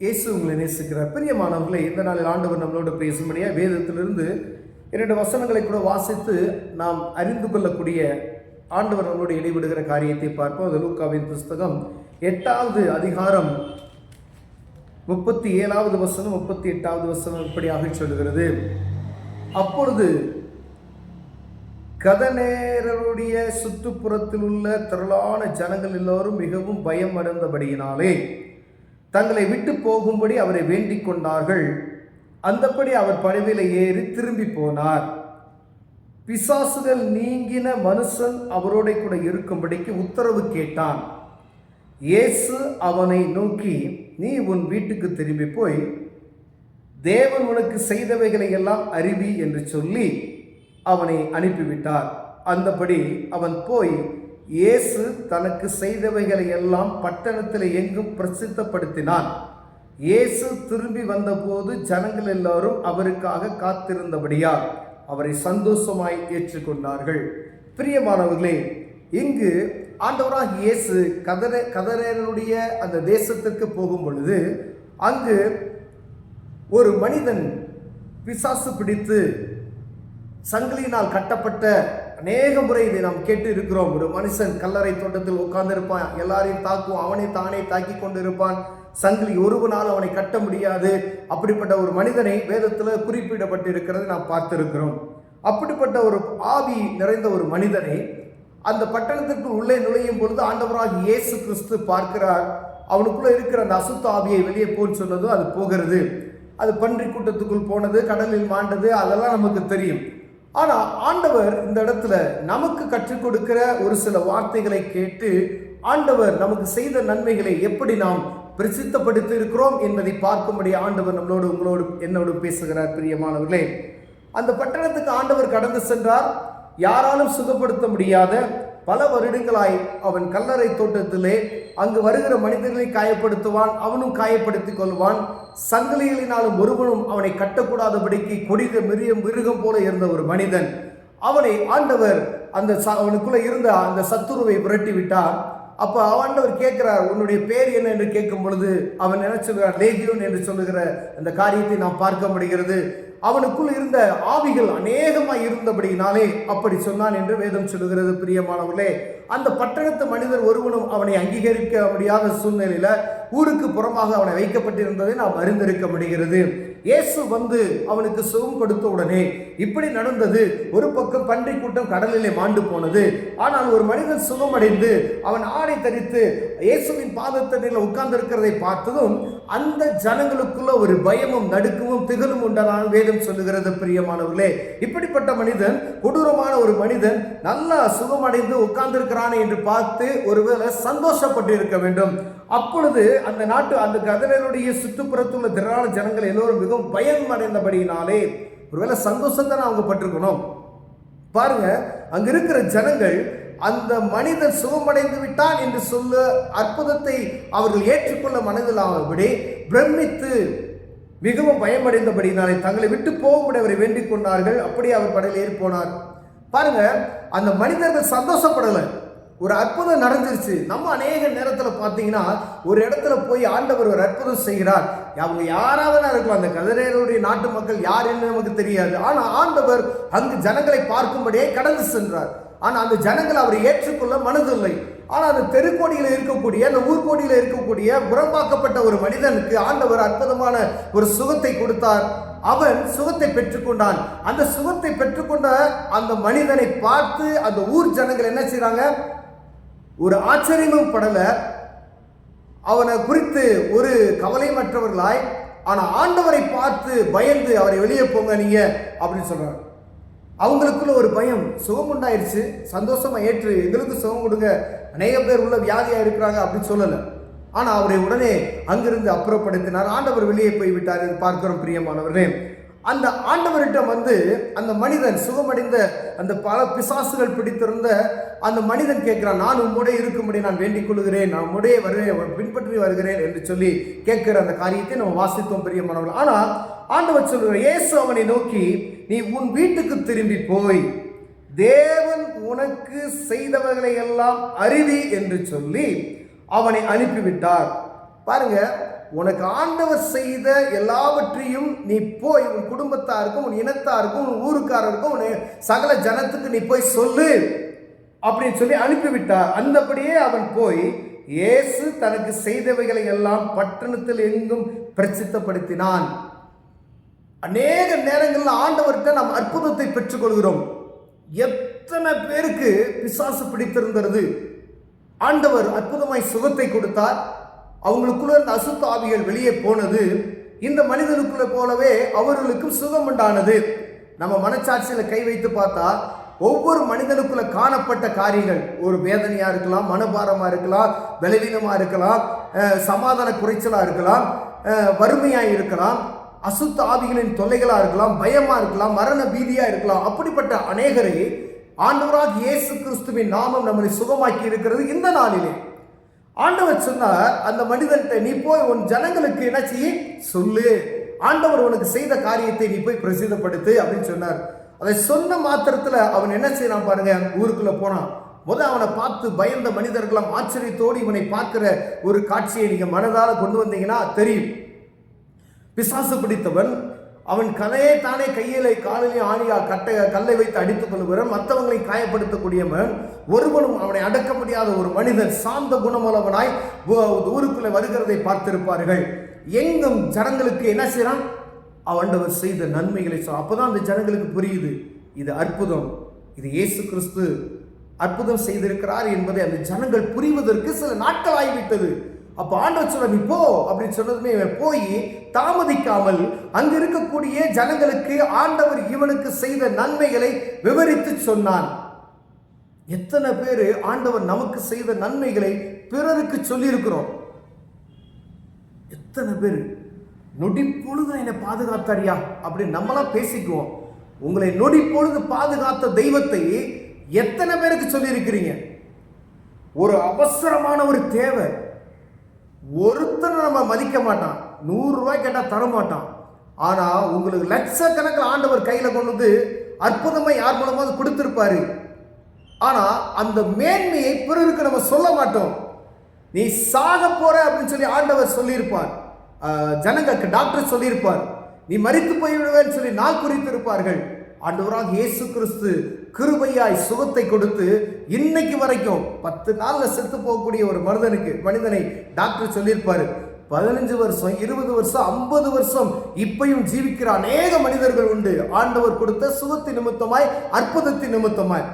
இயேசு உங்களை நேசிக்கிறார். பிரியமானவர்களே, இந்த நாளில் ஆண்டவர் நம்மளோடு பேசும்படியாக வேதத்திலிருந்து 2 வசனங்களை கூட வாசித்து நாம் அறிந்து கொள்ளக்கூடிய ஆண்டவர் நம்மளோடு இடைவிடுகிற காரியத்தை பார்ப்போம். அது லூக்காவின் புஸ்தகம் 8வது அதிகாரம் 37வது வசனம் 38வது வசனம் இப்படியாக சொல்கிறது. அப்பொழுது கதநேரருடைய சுற்றுப்புறத்தில் உள்ள திரளான ஜனங்கள் எல்லோரும் மிகவும் பயம் அடைந்தபடியினாலே தங்களை விட்டு போகும்படி அவரை வேண்டிக் கொண்டார்கள். அந்தபடி அவர் படவில ஏறி திரும்பி போனார். பிசாசுகள் நீங்கின மனுஷன் அவரோட கூட இருக்கும்படிக்கு உத்தரவு கேட்டான். இயேசு அவனை நோக்கி, நீ உன் வீட்டுக்கு திரும்பி போய் தேவன் உனக்கு செய்தவைகளை எல்லாம் அறிவி என்று சொல்லி அவனை அனுப்பிவிட்டார். அந்தபடி அவன் போய் இயேசு தனக்கு செய்தவைகளை எல்லாம் பட்டணத்தில் எங்கும் பிரசித்தப்படுத்தினான். இயேசு திரும்பி வந்தபோது ஜனங்கள் எல்லாரும் அவருக்காக காத்திருந்தபடியால் அவரை சந்தோஷமாய் ஏற்றுக்கொண்டார்கள். பிரியமானவர்களே, இங்கு ஆண்டவராக இயேசு கதரேனுடைய அந்த தேசத்திற்கு போகும் பொழுது அங்கு ஒரு மனிதன் பிசாசு பிடித்து சங்கிலியினால் கட்டப்பட்ட அநேக முறை இதை நாம் கேட்டு இருக்கிறோம். ஒரு மனுஷன் கல்லறை தோட்டத்தில் உட்கார்ந்து இருப்பான், எல்லாரையும் தாக்குவான், அவனை தானே தாக்கி கொண்டு இருப்பான், சங்கிலி ஒருவனால் அவனை கட்ட முடியாது. அப்படிப்பட்ட ஒரு மனிதனை வேதத்தில் குறிப்பிடப்பட்டிருக்கிறது நாம் பார்த்திருக்கிறோம். அப்படிப்பட்ட ஒரு ஆவி நிறைந்த ஒரு மனிதனை அந்த பட்டணத்திற்கு உள்ளே நுழையும் பொழுது ஆண்டவராக இயேசு கிறிஸ்து பார்க்கிறார். அவனுக்குள்ள இருக்கிற அந்த அசுத்த ஆவியை வெளியே போன்னு சொன்னது, அது போகிறது. அது பன்றி கூட்டத்துக்குள் போனது, கடலில் மாண்டது, அதெல்லாம் நமக்கு தெரியும். ஆனால் ஆண்டவர் இந்த இடத்துல நமக்கு கற்றுக் கொடுக்கிற ஒரு சில வார்த்தைகளை கேட்டு ஆண்டவர் நமக்கு செய்த நன்மைகளை எப்படி நாம் பிரசித்தப்படுத்தி இருக்கிறோம் என்பதை பார்க்கும்படி ஆண்டவர் நம்மளோடு உங்களோடு என்னோடு பேசுகிறார். பிரியமானவர்களே, அந்த பட்டணத்துக்கு ஆண்டவர் கடந்து சென்றார். யாராலும் சுகப்படுத்த முடியாத பல வருடங்களாய் அவன் கல்லறை தோட்டத்திலே அங்கு வருகிற மனிதர்களை காயப்படுத்துவான், அவனும் காயப்படுத்திக் கொள்வான். சங்கிலிகளினாலும் ஒருவனும் அவனை கட்டக்கூடாதபடிக்கு கொடித மிருகம் போல இருந்த ஒரு மனிதன். அவனை ஆண்டவர் அவனுக்குள்ள இருந்த அந்த சத்துருவை விரட்டி விட்டார். அப்ப ஆண்டவர் கேட்கிறார், உன்னுடைய பேர் என்ன என்று கேட்கும் பொழுது அவன் என்ன சொல்கிறார்? லேகியோன் என்று சொல்லுகிற அந்த காரியத்தை நாம் பார்க்க முடிகிறது. அவனுக்குள் இருந்த ஆவிகள் அநேகமாய் இருந்தபடியினாலே அப்படி சொன்னான் என்று வேதம் சொல்லுகிறது. பிரியமானவர்களே, அந்த பட்டணத்து மனிதர் ஒருவனும் அவனை அங்கீகரிக்க முடியாத சூழ்நிலையில ஊருக்கு புறமாக அவனை வைக்கப்பட்டிருந்ததை நாம் அறிந்திருக்க முடிகிறது. இயேசு வந்து அவனுக்கு சுகம் கொடுத்த உடனே இப்படி நடந்தது. ஒரு பக்கம் பன்றி கூட்டம் கடலிலே மாண்டு போனது. ஆனால் ஒரு மனிதன் சுகமடைந்து அவன் ஆடை தரித்து இயேசுவின் பாதத்தடியில் உட்கார்ந்து இருக்கிறதை பார்த்ததும் அந்த ஜனங்களுக்குள்ள ஒரு பயமும் நடுக்கமும் திகழும் உண்டான வேதம் சொல்லுகிறது. பிரியமானவர்களே, இப்படிப்பட்ட மனிதன், கொடூரமான ஒரு மனிதன் நல்லா சுகமடைந்து உட்கார்ந்து இருக்கிறானே என்று பார்த்து ஒருவேளை சந்தோஷப்பட்டு இருக்க வேண்டும். அப்பொழுது அந்த கதரனுடைய சுற்றுப்புறத்துள்ள திரளான ஜனங்கள் எல்லோரும் மிகவும் பயம் அடைந்தபடியினாலே ஒருவேளை சந்தோஷத்தை அவங்க பட்டிருக்கணும். பாருங்க, அங்க இருக்கிற ஜனங்கள் அந்த மனிதன் சுகமடைந்து விட்டான் என்று சொல்ல அற்புதத்தை அவர்கள் ஏற்றுக்கொள்ள மனதிலாகபடி பிரமித்து மிகவும் பயமடைந்தபடினாலே தங்களை விட்டு போகும்படி அவரை வேண்டிக் கொண்டார்கள். அப்படியே அவர் படையில் ஏறி போனார். பாருங்க, அந்த மனிதர்கள் சந்தோஷப்படலை. ஒரு அற்புதம் நடந்துருச்சு. நம்ம அநேக நேரத்தில் பார்த்தீங்கன்னா ஒரு இடத்துல போய் ஆண்டவர் ஒரு அற்புதம் செய்கிறார். அவங்க யாராவது இருக்கலாம், அந்த கதரேனுடைய நாட்டு மக்கள் யார் என்று நமக்கு தெரியாது. ஆனால் ஆண்டவர் அங்கு ஜனங்களை பார்க்கும்படியே கடந்து சென்றார். ஆனால் அந்த ஜனங்கள் அவரை ஏற்றுக்கொள்ள மனதில்லை. ஆனால் அந்த தெருக்கோடியில் இருக்கக்கூடிய, அந்த ஊர்கோடியில் இருக்கக்கூடிய புறம்பாக்கப்பட்ட ஒரு மனிதனுக்கு ஆண்டவர் அற்புதமான ஒரு சுகத்தை கொடுத்தார். அவன் சுகத்தை பெற்றுக்கொண்டான். அந்த சுகத்தை பெற்றுக்கொண்ட அந்த மனிதனை பார்த்து அந்த ஊர் ஜனங்கள் என்ன செய்றாங்க? ஒரு ஆச்சரியமும் படல, அவனை குறித்து ஒரு கவலைமற்றவர்களாய், ஆனா ஆண்டவரை பார்த்து பயந்து அவரை வெளியே போங்க நீங்க அப்படின்னு சொல்றாங்க. அவங்களுக்குள்ள ஒரு பயம், சுகம் உண்டாயிருச்சு, சந்தோஷமா ஏற்று எங்களுக்கு சுகம் கொடுங்க, அநேக பேர் உள்ள வியாதியா இருக்கிறாங்க அப்படின்னு சொல்லல. ஆனா அவரை உடனே அங்கிருந்து அப்புறப்படுத்தினார். ஆண்டவர் வெளியே போய்விட்டார். பார்க்கிறோம் பிரியமானவர்களே, அந்த ஆண்டவர்கிட்ட வந்து அந்த மனிதன் சுகமடைந்த அந்த பல பிசாசுகள் பிடித்திருந்த அந்த மனிதன் கேட்கிறான், நான் உம்முடைய இருக்கும்படி நான் வேண்டிக் கொள்கிறேன், நான் உம்முடைய வருகிறேன், பின்பற்றி வருகிறேன் என்று சொல்லி கேட்கிற அந்த காரியத்தை நம்ம வாசித்தோம் பிரியமானவர்கள். ஆனா ஆண்டவர் சொல்கிற, இயேசு அவனை நோக்கி, நீ உன் வீட்டுக்கு திரும்பி போய் தேவன் உனக்கு செய்தவர்களை எல்லாம் அறிவி என்று சொல்லி அவனை அனுப்பிவிட்டார். பாருங்க, உனக்கு ஆண்டவர் செய்த எல்லாவற்றையும் நீ போய் உன் குடும்பத்தாருக்கும் உன் இனத்தாருக்கும் உன் ஊருக்காரருக்கும் உன் சகல ஜனத்துக்கு நீ போய் சொல்லு அப்படின்னு சொல்லி அனுப்பிவிட்டார். அந்தபடியே அவன் போய் இயேசு தனக்கு செய்தவைகளை எல்லாம் பட்டணத்தில் எங்கும் பிரசித்தப்படுத்தினான். அநேக நேரங்களில் ஆண்டவர்கிட்ட நாம் அற்புதத்தை பெற்றுக்கொள்கிறோம். எத்தனை பேருக்கு பிசாசு பிடித்திருந்தது, ஆண்டவர் அற்புதமாய் சுகத்தை கொடுத்தார். அவங்களுக்குள்ள இருந்த அசுத்த ஆவிகள் வெளியே போனது. இந்த மனிதனுக்குள்ள போலவே அவர்களுக்கும் சுகம் உண்டானது. நம்ம மனச்சாட்சியில கை வைத்து பார்த்தா ஒவ்வொரு மனிதனுக்குள்ள காணப்பட்ட காரியங்கள், ஒரு வேதனையா இருக்கலாம், மனபாரமா இருக்கலாம், பலவீனமா இருக்கலாம், சமாதான குறைச்சலா இருக்கலாம், வறுமையா இருக்கலாம், அசுத்த ஆவிகளின் தொல்லைகளா இருக்கலாம், பயமா இருக்கலாம், மரண பீதியா இருக்கலாம். அப்படிப்பட்ட அநேகரை ஆண்டவராக இயேசு கிறிஸ்துவின் நாமம் நம்மளை சுகமாக்கி இருக்கிறது. இந்த நாளிலே ஆண்டவர் சொன்னார், அந்த மனிதன்கிட்ட நீ போய் உன் ஜனங்களுக்கு என்ன செய்ய சொல்லு, ஆண்டவர் உனக்கு செய்த காரியத்தை நீ போய் பிரசித்தப்படுத்து அப்படின்னு சொன்னார். அதை சொன்ன மாத்திரத்துல அவன் என்ன செய்யறான் பாருங்க, ஊருக்குள்ள போனான். அவனை பார்த்து பயந்த மனிதர்களாம் ஆச்சரியத்தோடு இவனை பார்க்கிற ஒரு காட்சியை நீங்க மனதால கொண்டு வந்தீங்கன்னா தெரியும். பிசாசு பிடித்தவன், அவன் கலையை தானே கையிலே காலிலே ஆணியா கல்லை வைத்து அடித்துக் கொள்ளுகிறவன், மற்றவங்களை காயப்படுத்தக்கூடியவன், ஒருவனும் அவனை அடக்க முடியாத ஒரு மனிதன், சாந்த குணமுள்ளவனாய் ஊருக்குள்ளே வருகிறதை பார்த்திருப்பார்கள். எங்கும் ஜனங்களுக்கு என்ன செய்யறான், ஆண்டவர் செய்த நன்மைகளை அப்பதான் அந்த ஜனங்களுக்கு புரியுது, இது அற்புதம், இது இயேசு கிறிஸ்து அற்புதம் செய்திருக்கிறார் என்பதை அந்த ஜனங்கள் புரிவதற்கு சில நாட்கள் ஆகிவிட்டது. அப்ப ஆண்டவர் சொல்ல நீ போ அப்படின்னு சொன்னதுமே போய் தாமதிக்காமல் அங்க இருக்கக்கூடிய ஜனங்களுக்கு ஆண்டவர் இவனுக்கு செய்த நன்மைகளை விவரித்து சொன்னான். எத்தனை பேரு ஆண்டவர் நமக்கு செய்த நன்மைகளை பிறருக்கு சொல்லி இருக்கிறோம்? எத்தனை பேர் நொடி பொழுது என்னை பாதுகாத்தாரியா அப்படின்னு நம்மளாம் பேசிக்குவோம். உங்களை நொடி பொழுது பாதுகாத்த தெய்வத்தை எத்தனை பேருக்கு சொல்லி இருக்கிறீங்க? ஒரு அவசரமான ஒரு தேவை, ஒருத்தர் நம்ம மதிக்க மாட்டான், 100 ரூபாய் கேட்டா தர மாட்டான். ஆனா உங்களுக்கு லட்சக்கணக்கில் ஆண்டவர் கையில கொண்டு வந்து அற்புதமா யார் மூலமாக கொடுத்திருப்பாரு. ஆனா அந்த மேன்மையை பிறருக்கு நம்ம சொல்ல மாட்டோம். நீ சாக போற அப்படின்னு சொல்லி ஆண்டவர் சொல்லியிருப்பார், ஜனங்களுக்கு டாக்டர் சொல்லியிருப்பார், நீ மரித்து போய்விடுவேன்னு சொல்லி நாள் குறித்திருப்பார்கள். ஆண்டவராக இயேசு கிறிஸ்து கிருபையாய் சுகத்தை கொடுத்து இன்னைக்கு வரைக்கும் 10 நாள்ல செத்து போகக்கூடிய ஒரு மனிதனை டாக்டர் சொல்லியிருப்பாரு. 15 வருஷம் 20 வருஷம் 50 வருஷம் இப்பையும் ஜீவிக்கிற அநேக மனிதர்கள் உண்டு, ஆண்டவர் கொடுத்த சுகத்தின் நிமித்தமாய், அற்புதத்தின் நிமித்தமாய்.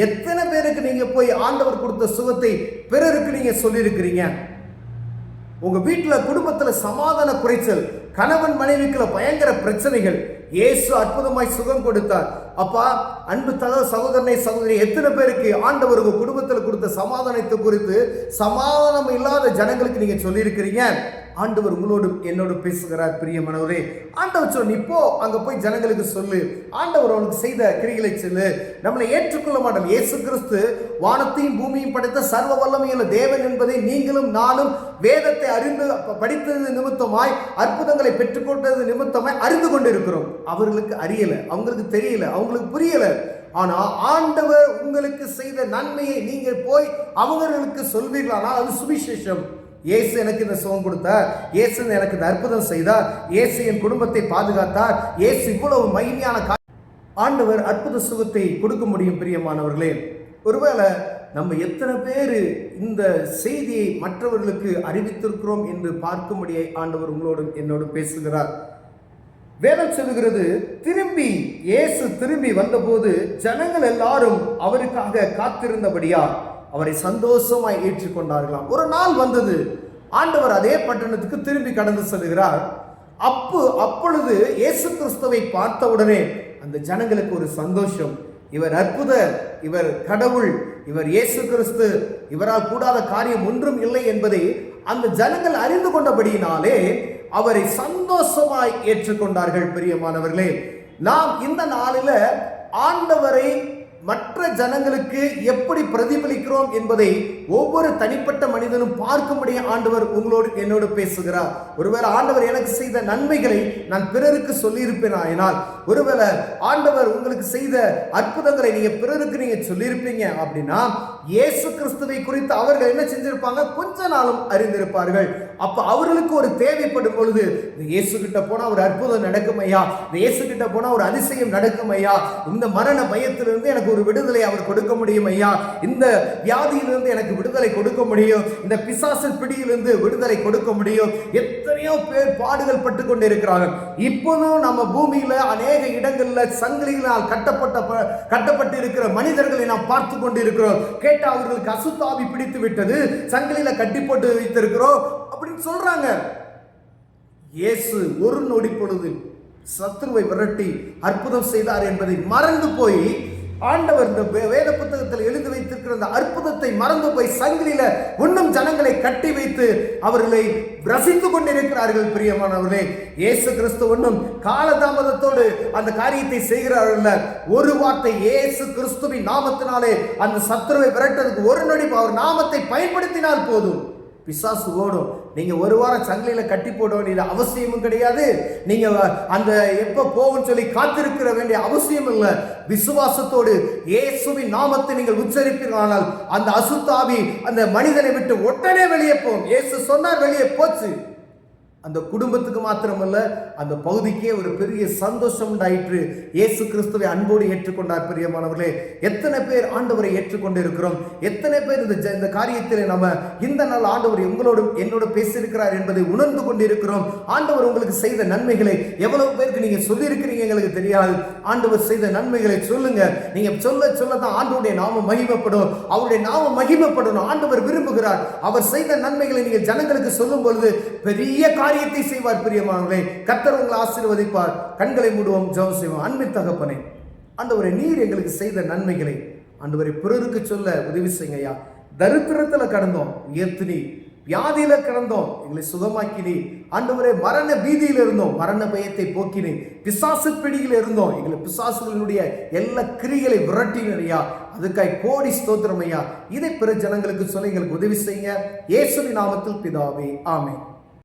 எத்தனை பேருக்கு நீங்க போய் ஆண்டவர் கொடுத்த சுகத்தை பிறருக்கு நீங்க சொல்லியிருக்கிறீங்க? உங்க வீட்டுல குடும்பத்துல சமாதான குறைச்சல், கணவன் மனைவிக்குள்ள பயங்கர பிரச்சனைகள், இயேசு அற்புதமாய் சுகம் கொடுத்தார். அப்பா, அன்பு சகோதரனை சகோதரி, எத்தனை பேருக்கு ஆண்டவர் உங்க குடும்பத்தில் கொடுத்த சமாதானத்தை குறித்து சமாதானம் இல்லாத ஜனங்களுக்கு நீங்க சொல்லி இருக்கிறீங்க? ஆண்டவர் உங்களோடு என்னோடு பேசுகிறார். பிரியமானவரே, ஆண்டவர் சொல், நீ போ அங்க போய் ஜனங்களுக்கு சொல்லு, ஆண்டவர் அவனுக்கு செய்த கிரிகளை சொல்லு. நம்மளை ஏற்றுக்கொள்ள மாட்டோம். இயேசு கிறிஸ்து வானத்தையும் பூமியும் படைத்த சர்வ வல்லமையுள்ள தேவன் என்பதை நீங்களும் நானும் வேதத்தை அறிந்து படித்தது நிமித்தமாய், அற்புதங்களை பெற்றுக்கொண்டது நிமித்தமாய் அறிந்து கொண்டிருக்கிறோம். அவர்களுக்கு அறியல, அவங்களுக்கு தெரியல, அவங்களுக்கு புரியல. ஆனா ஆண்டவர் உங்களுக்கு செய்த நன்மையை நீங்க போய் அவர்களுக்கு சொல்வீர்களானால் அது சுவிசேஷம். இயேசு எனக்கு இந்த சுகம் கொடுத்தார், இயேசு எனக்கு இந்த அற்புதம் செய்தார், இயேசு என் குடும்பத்தை பாதுகாத்தார், இயேசு இவ்வளவு மகிமையான ஆண்டவர் அற்புத சுகத்தை கொடுக்க முடியும். பிரியமானவர்களே, ஒருவேளை நம்ம எத்தனை பேர் இந்த செய்தியை மற்றவர்களுக்கு அறிவித்திருக்கிறோம் என்று பார்க்கும்படியே ஆண்டவர் உங்களோடு என்னோடு பேசுகிறார். வேதம் சொல்லுகிறது, இயேசு திரும்பி வந்தபோது ஜனங்கள் எல்லாரும் அவருக்காக காத்திருந்தபடியா அவரை சந்தோஷமாய் ஏற்றுக்கொண்டார்களாம். ஒரு நாள் வந்தது, ஆண்டவர் அதே பட்டணத்துக்கு திரும்பி கடந்து செல்கிறார். அப்பொழுது இயேசு கிறிஸ்துவை பார்த்தவுடனே அந்த ஜனங்களுக்கு ஒரு சந்தோஷம். இவர் அற்புதர், இவர் கடவுள், இவர் இயேசு கிறிஸ்து, இவரால் கூடாத காரியம் ஒன்றும் இல்லை என்பதை அந்த ஜனங்கள் அறிந்து கொண்டபடியினாலே அவரை சந்தோஷமாய் ஏற்றுக்கொண்டார்கள். பிரியமானவர்களே, நாம் இந்த நாளில ஆண்டவரை மற்ற ஜனங்களுக்கு எப்படி பிரதிபலிக்கிறோம் என்பதை ஒவ்வொரு தனிப்பட்ட மனிதனும் பார்க்கும்படி ஆண்டவர் உங்களோடு என்னோடு பேசுகிறார். ஒருவேளை ஆண்டவர் எனக்கு செய்த நன்மைகளை நான் பிறருக்கு சொல்லியிருப்பேனாயினால், ஒருவேளை ஆண்டவர் உங்களுக்கு செய்த அற்புதங்களை நீங்க பிறருக்கு நீங்க சொல்லியிருப்பீங்க அப்படின்னா, இயேசு கிறிஸ்துவை குறித்து அவர்கள் என்ன செஞ்சிருப்பாங்க? கொஞ்ச நாளும் அறிந்திருப்பார்கள். அப்ப அவர்களுக்கு ஒரு தேவைப்படும் பொழுது, இந்த இயேசு கிட்ட போனா ஒரு அற்புதம் நடக்கும் ஐயா, இந்த இயேசு கிட்ட போனா ஒரு அதிசயம் நடக்கும் ஐயா, இந்த மரண பயத்திலிருந்து எனக்கு ஒரு விடுதலை அவர் கொடுக்க முடியும் ஐயா, இந்த வியாதியிலிருந்து எனக்கு விடுதலை கொடுக்க முடியும், இந்த பிசாசு பிடியிலிருந்து விடுதலை கொடுக்க முடியும். எத்தனையோ பேர் பாடுகள் பட்டு கொண்டு இருக்கிறார்கள். இப்போதும் நம்ம பூமியில அநேக இடங்கள்ல சங்கிலிகளால் கட்டப்பட்டு இருக்கிற மனிதர்களை நாம் பார்த்து கொண்டு இருக்கிறோம். கேட்டா அவர்களுக்கு அசுத்தாவி பிடித்து விட்டது, சங்கிலியில கட்டி போட்டு வைத்திருக்கிறோம் அப்படின்னு சொல்றாங்க. இயேசு ஒரு நொடி பொழுது சத்துருவை விரட்டி அற்புதம் செய்தார் என்பதை மறந்து போய், ஆண்டவர் இந்த வேத புத்தகத்தில் எழுதி வைத்திருக்கிற அந்த அற்புதத்தை மறந்து போய் சங்கிலியில இன்னும் ஜனங்களை கட்டி வைத்து அவர்களை ரசித்துக் கொண்டிருக்கிறார்கள். பிரியமானவர்களே, இயேசு கிறிஸ்து இன்னும் காலதாமதத்தோடு அந்த காரியத்தை செய்கிறார்கள். ஒரு வார்த்தை இயேசு கிறிஸ்துவின் நாமத்தினாலே அந்த சத்துருவை விரட்டதுக்கு ஒரு நொடி அவர் நாமத்தை பயன்படுத்தினால் போதும், பிசாசு ஓடும். நீங்க ஒரு வாரம் சங்கிலியில கட்டி போட வேண்டிய அவசியமும் கிடையாது. நீங்க அந்த எப்ப போகும் சொல்லி காத்திருக்கிற வேண்டிய அவசியம் இல்லை. விசுவாசத்தோடு இயேசுவின் நாமத்தை நீங்கள் உச்சரிப்பீர்களானால் அந்த அசுத்தாவி அந்த மனிதனை விட்டு உடனே வெளியே போகும். இயேசு சொன்னார், வெளியே போச்சு. அந்த குடும்பத்துக்கு மாத்திரமல்ல, அந்த பகுதிக்கே ஒரு பெரிய சந்தோஷம் உண்டாயிற்று. இயேசு கிறிஸ்துவை அன்போடு ஏற்றுக்கொண்டார். பிரியமானவர்களே, எத்தனை பேர் ஆண்டவரை ஏற்றுக்கொண்டு இருக்கிறோம்? எத்தனை பேர் இந்த காரியத்தில் நம்ம இந்த நாள் ஆண்டவர் உங்களோடும் என்னோடு பேசியிருக்கிறார் என்பதை உணர்ந்து கொண்டிருக்கிறோம்? ஆண்டவர் உங்களுக்கு செய்த நன்மைகளை எவ்வளவு பேருக்கு நீங்க சொல்லி இருக்கிறீங்க எங்களுக்கு தெரியாது. ஆண்டவர் செய்த நன்மைகளை சொல்லுங்க. நீங்க சொல்லதான் ஆண்டவருடைய நாமம் மகிமைப்படும். அவருடைய நாமம் மகிமைப்படணும். ஆண்டவர் விரும்புகிறார். அவர் செய்த நன்மைகளை நீங்கள் ஜனங்களுக்கு சொல்லும் பொழுது பெரிய காரியத்தை செய்வார். பிரியமானவர்களே, கர்த்தர் உங்களை ஆசீர்வதிப்பார். கண்களை மூடுவோம், ஜெபம் செய்வோம். அன்பின் தகப்பனே, ஆண்டவரே, நீர் எங்களுக்கு செய்த நன்மைகளை ஆண்டவரை பிறருக்கு சொல்ல உதவி செய்யுங்கய்யா. தரித்திரத்துல கடந்தோம், உயர்த்தினி. வியாதியில கிடந்தோம், எங்களை சுகமாக்கினி. ஆண்டவரே, மரண பீதியில் இருந்தோம், மரண பயத்தை போக்கினி. பிசாசு பிடியில் இருந்தோம், எங்களை பிசாசுகளுடைய எல்லா கிரிகளை விரட்டினையா. அதுக்காய் கோடி ஸ்தோத்திரம் ஐயா. இதை பிற ஜனங்களுக்கு சொல்ல எங்களுக்கு உதவி செய்யுங்க. இயேசுவின் நாமத்தில் பிதாவே, ஆமென்.